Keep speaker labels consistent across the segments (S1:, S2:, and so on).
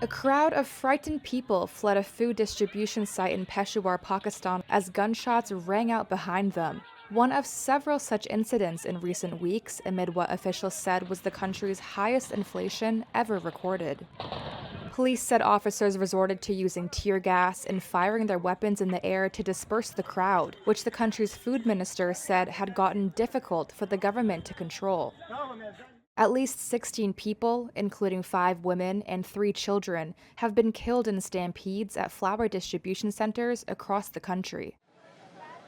S1: A crowd of frightened people fled a food distribution site in Peshawar, Pakistan, as gunshots rang out behind them. One of several such incidents in recent weeks amid what officials said was the country's highest inflation ever recorded. Police said officers resorted to using tear gas and firing their weapons in the air to disperse the crowd, which the country's food minister said had gotten difficult for the government to control. At least 16 people, including 5 women and 3 children, have been killed in stampedes at flour distribution centers across the country.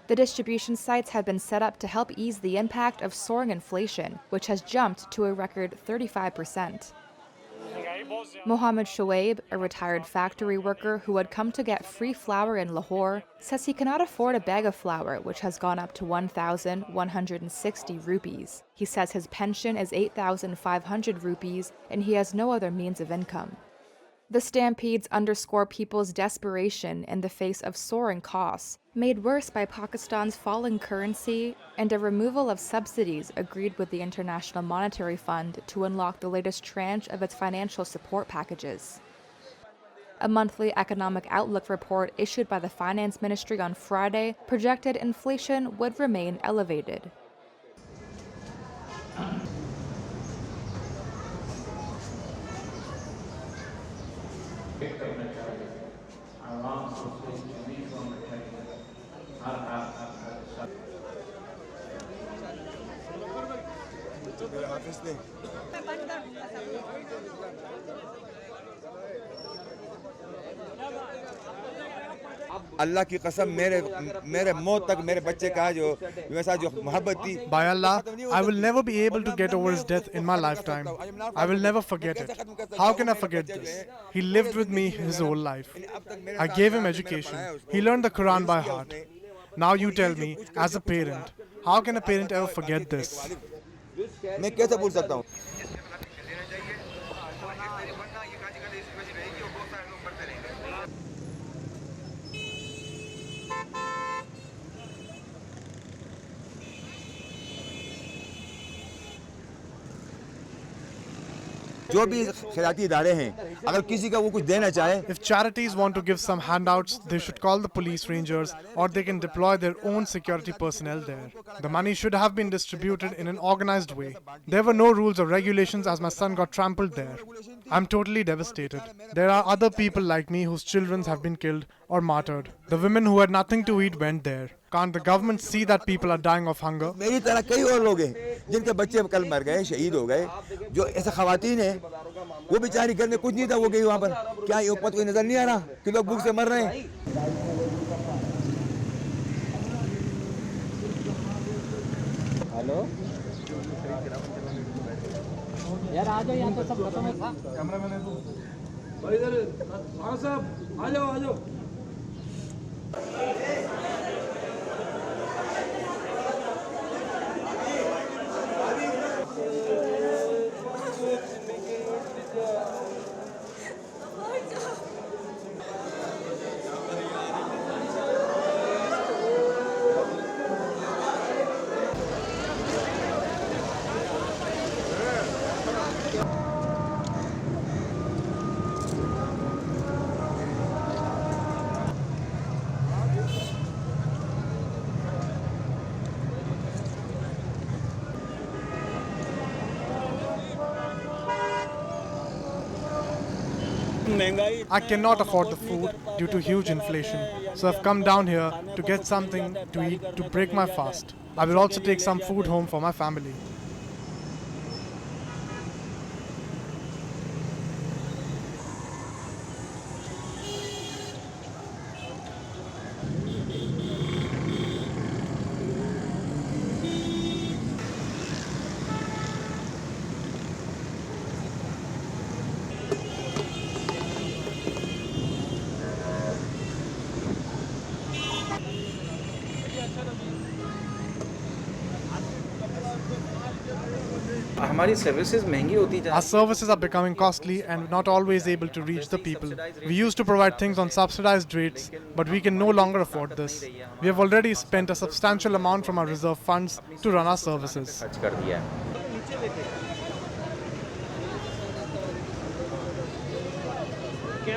S1: The distribution sites have been set up to help ease the impact of soaring inflation, which has jumped to a record 35%. Mohammed Shoaib, a retired factory worker who had come to get free flour in Lahore, says he cannot afford a bag of flour, which has gone up to 1,160 rupees. He says his pension is 8,500 rupees and he has no other means of income. The stampedes underscore people's desperation in the face of soaring costs, made worse by Pakistan's falling currency and a removal of subsidies agreed with the International Monetary Fund to unlock the latest tranche of its financial support packages. A monthly economic outlook report issued by the Finance Ministry on Friday projected inflation would remain elevated.
S2: अल्लाह की कसम मेरे मौत तक मेरे बच्चे का जो वैसा जो मोहब्बत थी.
S3: By Allah, I will never be able to get over his death in my lifetime. I will never forget it. How can I forget this? He lived with me his whole life. I gave him education. He learned the Quran by heart. Now you tell me, as a parent, how can a parent ever forget this?
S2: मैं कैसे भूल सकता हूँ? जो भी खैराती इदारे हैं, अगर किसी का वो कुछ देना चाहे,
S3: If charities want to give some handouts, they should call the police rangers or they can deploy their own security personnel there. The money should have been distributed in an organized way. There were no rules or regulations as my son got trampled there. I'm totally devastated. There are other people like me whose children have been killed or martyred. The women who had nothing to eat went there. Can't the government see that people are dying of hunger?
S2: मेरी तरह कई और लोग हैं जिनके बच्चे कल मर गए, शहीद हो गए, जो ऐसे खवातीन हैं, वो बेचारी घर में कुछ नहीं था, वो गई वहाँ पर. क्या ये ऊपर कोई नजर नहीं आ रहा कि लोग भूख से मर रहे हैं?
S4: हेलो यार आ जाओ, यहाँ तो सब खत्म है. कैमरामैन है तू भाई, इधर साहब आ जाओ, आ जाओ.
S3: I cannot afford the food due to huge inflation, so I've come down here to get something to eat to break my fast. I will also take some food home for my family.
S5: हमारी services महंगी होती जा रही हैं.
S3: Our services are becoming costly and not always able to reach the people. We used to provide things on subsidized rates, but we can no longer afford this. We have already spent a substantial amount from our reserve funds to run our services.
S5: खर्च कर दिया है. इस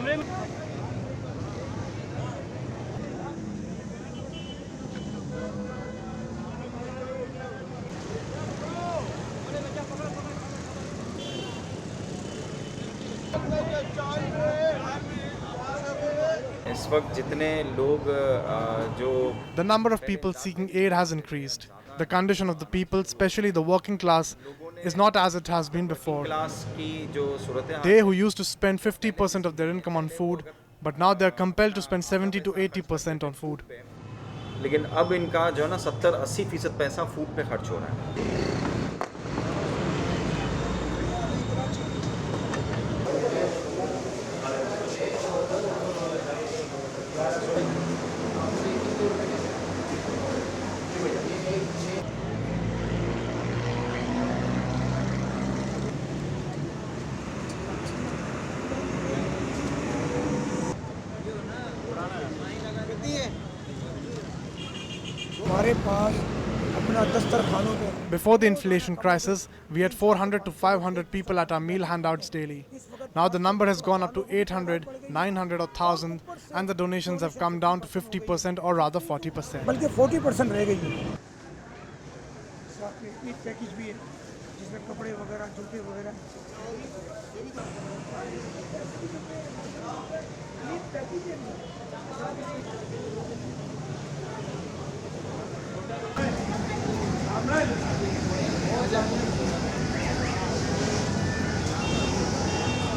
S5: वक्त जितने लोग जो
S3: The number of people seeking aid has increased. The condition of the people, especially the working class, is not as it has been before.
S5: Class की जो सूरत है
S3: They who used to spend 50% of their income on food, but now they are compelled to spend 70 to 80% on food.
S5: लेकिन अब इनका जो है ना 70-80% पैसा फूड पे खर्च हो रहा है।
S3: Before the inflation crisis, we had 400 to 500 people at our meal handouts daily. Now the number has gone up to 800, 900 or 1000, and the donations have come down to 50% or rather 40%.
S6: बल्कि 40% रह गई है। साथ में एक पैकेज भी है जिसमें कपड़े वगैरह, जूते वगैरह।